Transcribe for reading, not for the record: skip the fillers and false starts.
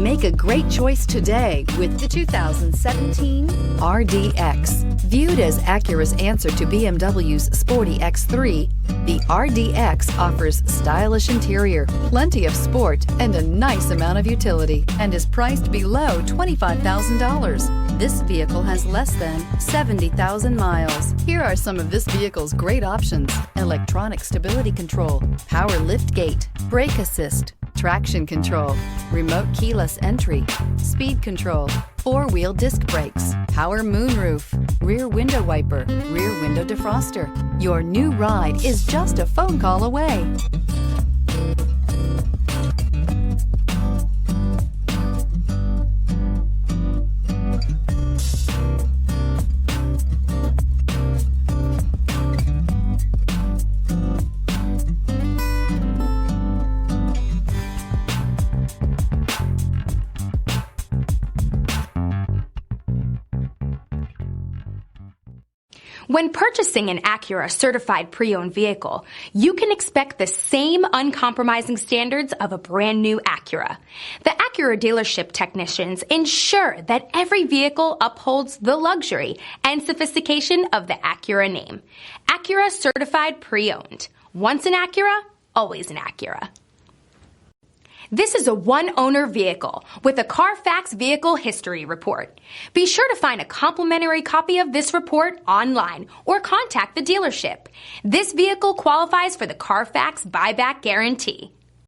Make a great choice today with the 2017 RDX. Viewed as Acura's answer to BMW's sporty X3, the RDX offers stylish interior, plenty of sport, and a nice amount of utility, and is priced below $25,000. This vehicle has less than 70,000 miles. Here are some of this vehicle's great options: electronic stability control, power liftgate, brake assist, traction control, remote keyless entry, speed control, four-wheel disc brakes, power moonroof, rear window wiper, rear window defroster. Your new ride is just a phone call away. When purchasing an Acura certified pre-owned vehicle, you can expect the same uncompromising standards of a brand new Acura. The Acura dealership technicians ensure that every vehicle upholds the luxury and sophistication of the Acura name. Acura certified pre-owned. Once an Acura, always an Acura. This is a one-owner vehicle with a Carfax Vehicle History Report. Be sure to find a complimentary copy of this report online or contact the dealership. This vehicle qualifies for the Carfax Buyback Guarantee.